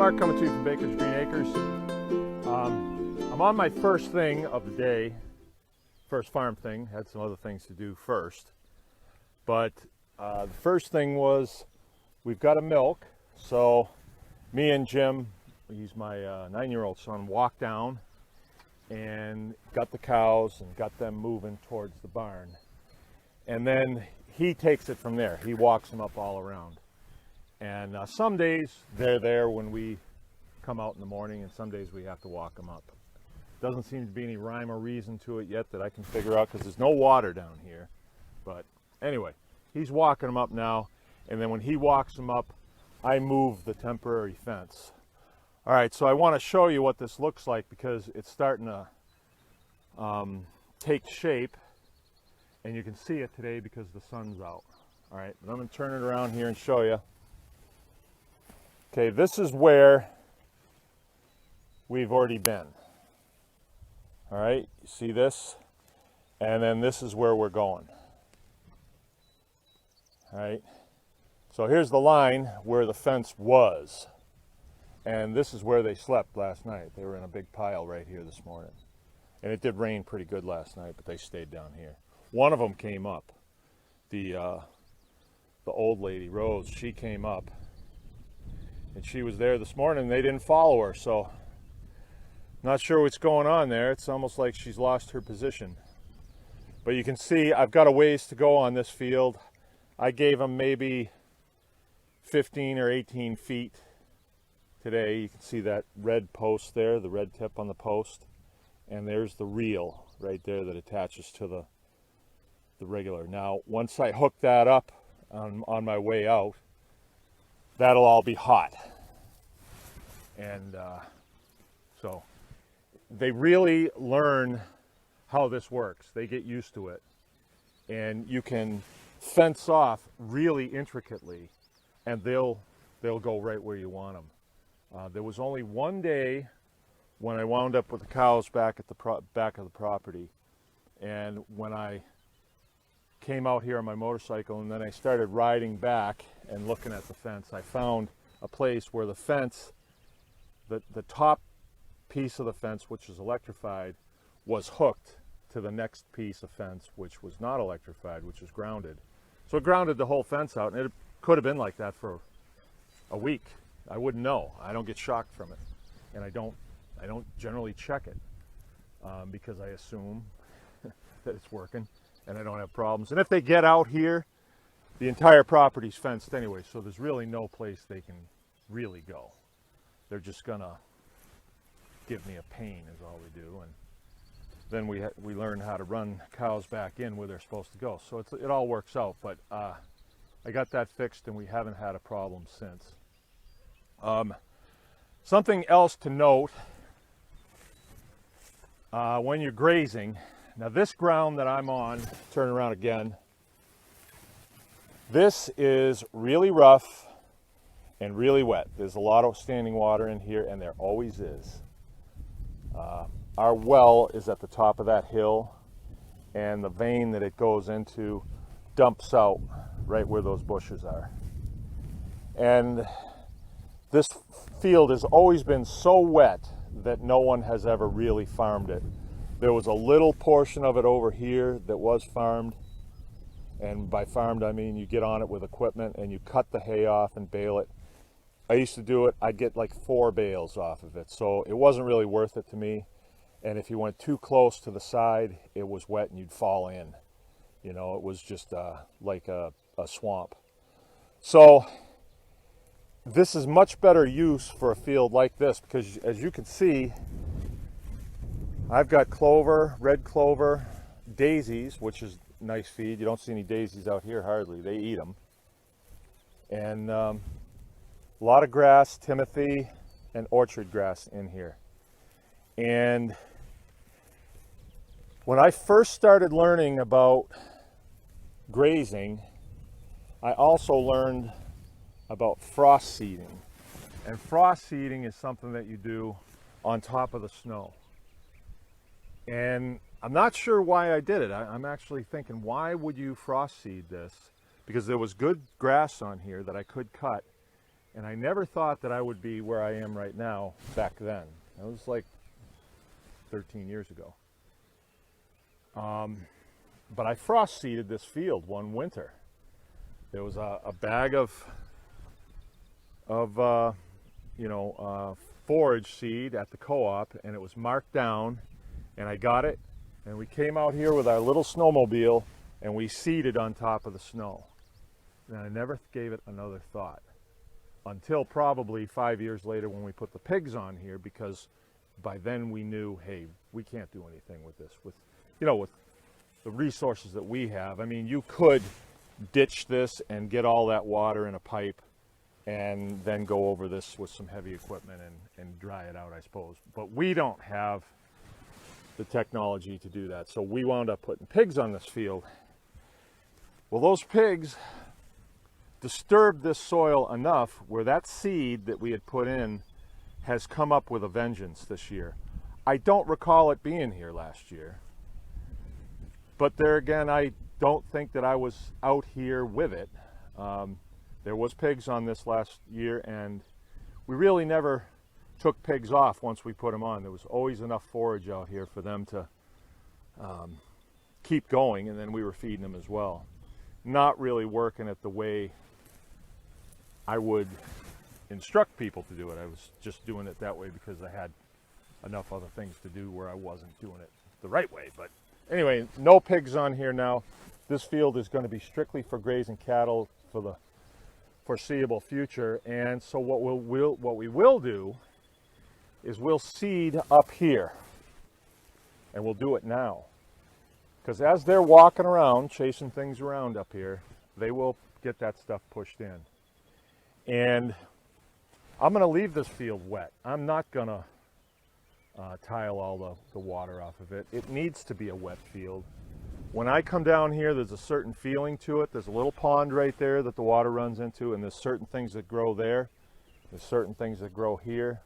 Mark coming to you from Baker's Green Acres. I'm on my first thing of the day, first farm thing. Had some other things to do first. But the first thing was we've got a milk. So me and Jim, he's my 9-year-old son, walked down and got the cows and got them moving towards the barn. And then he takes it from there. He walks them up all around. And some days they're there when we come out in the morning, and some days we have to walk them up. Doesn't seem to be any rhyme or reason to it yet that I can figure out, because there's no water down here. But anyway, he's walking them up now, and then when he walks them up, I move the temporary fence. All right, so I want to show you what this looks like, because it's starting to take shape, and you can see it today because the sun's out. All right, but I'm going to turn it around here and show you. Okay, this is where we've already been. All right, you see this? And then this is where we're going. All right, so here's the line where the fence was. And this is where they slept last night. They were in a big pile right here this morning. And it did rain pretty good last night, but they stayed down here. One of them came up. The old lady, Rose, she came up. And she was there this morning, and they didn't follow her, so not sure what's going on there. It's almost like she's lost her position. But you can see I've got a ways to go on this field. I gave them maybe 15 or 18 feet today. You can see that red post there, the red tip on the post. And there's the reel right there that attaches to the regular. Now, once I hook that up on my way out, that'll all be hot. And so they really learn how this works. They get used to it. And you can fence off really intricately, and they'll go right where you want them. There was only one day when I wound up with the cows back at the back of the property. And when I came out here on my motorcycle and then I started riding back and looking at the fence, I found a place where the fence, the top piece of the fence, which is electrified, was hooked to the next piece of fence, which was not electrified, which is grounded. So it grounded the whole fence out, and it could have been like that for a week. I wouldn't know. I don't get shocked from it, and I don't generally check it because I assume that it's working and I don't have problems. And if they get out here, the entire property's fenced anyway, so there's really no place they can really go. They're just gonna give me a pain is all we do, and then we learn how to run cows back in where they're supposed to go. So it all works out, but I got that fixed and we haven't had a problem since. Something else to note when you're grazing. Now this ground that I'm on, turn around again, this is really rough and really wet. There's a lot of standing water in here, and there always is. Our well is at the top of that hill, and the vein that it goes into dumps out right where those bushes are. And this field has always been so wet that no one has ever really farmed it. There was a little portion of it over here that was farmed, and by farmed I mean you get on it with equipment and you cut the hay off and bale it. I used to do it, I'd get like 4 bales off of it, so it wasn't really worth it to me. And if you went too close to the side, it was wet and you'd fall in. You know, it was just like a swamp. So this is much better use for a field like this, because as you can see, I've got clover, red clover, daisies, which is nice feed. You don't see any daisies out here hardly. They eat them. And a lot of grass, timothy, and orchard grass in here. And when I first started learning about grazing, I also learned about frost seeding. And frost seeding is something that you do on top of the snow. And I'm not sure why I did it. I'm actually thinking, why would you frost seed this? Because there was good grass on here that I could cut, And I never thought that I would be where I am right now back then. It was like 13 years ago. But I frost seeded this field one winter. There was a bag of forage seed at the co-op, and it was marked down, and I got it, and we came out here with our little snowmobile, and we seeded on top of the snow. And I never gave it another thought until probably 5 years later when we put the pigs on here, because by then we knew, hey, we can't do anything with this. With the resources that we have, I mean, you could ditch this and get all that water in a pipe and then go over this with some heavy equipment and dry it out, I suppose. But we don't have the technology to do that. So we wound up putting pigs on this field. Well, those pigs disturbed this soil enough where that seed that we had put in has come up with a vengeance this year. I don't recall it being here last year. But there again, I don't think that I was out here with it. There was pigs on this last year, and we really never took pigs off once we put them on. There was always enough forage out here for them to keep going, and then we were feeding them as well. Not really working it the way I would instruct people to do it. I was just doing it that way because I had enough other things to do where I wasn't doing it the right way. But anyway, no pigs on here now. This field is going to be strictly for grazing cattle for the foreseeable future. And so what we will do is we'll seed up here, and we'll do it now. Because as they're walking around, chasing things around up here, they will get that stuff pushed in. And I'm going to leave this field wet. I'm not going to tile all the water off of it. It needs to be a wet field. When I come down here, there's a certain feeling to it. There's a little pond right there that the water runs into, and there's certain things that grow there. There's certain things that grow here.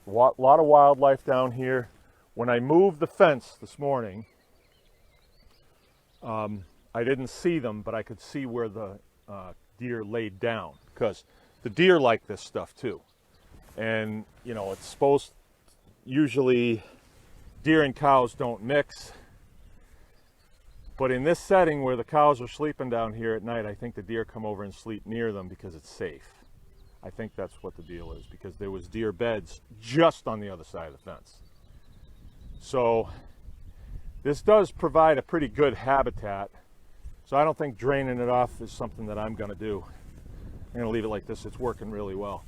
A lot of wildlife down here. When I moved the fence this morning, I didn't see them, but I could see where the deer laid down, because the deer like this stuff too. And you know, it's supposed, usually deer and cows don't mix, but in this setting where the cows are sleeping down here at night, I think the deer come over and sleep near them because it's safe. I think that's what the deal is, because there was deer beds just on the other side of the fence. So this does provide a pretty good habitat. So I don't think draining it off is something that I'm going to do. I'm going to leave it like this. It's working really well.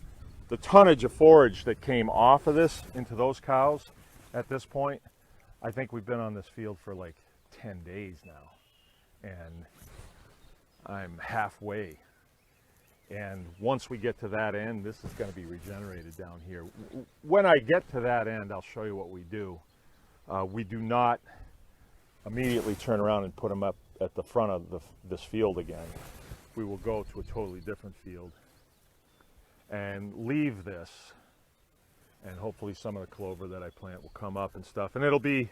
The tonnage of forage that came off of this into those cows at this point, I think we've been on this field for like 10 days now, and I'm halfway. And once we get to that end, this is going to be regenerated down here. When I get to that end, I'll show you what we do. We do not immediately turn around and put them up at the front of this field again. We will go to a totally different field and leave this, and hopefully some of the clover that I plant will come up and stuff, and it'll be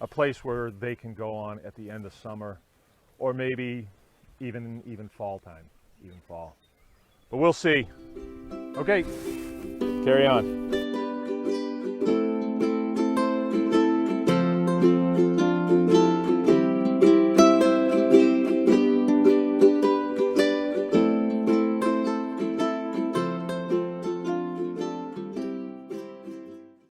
a place where they can go on at the end of summer, or maybe even fall time, even fall. But we'll see. Okay, carry on.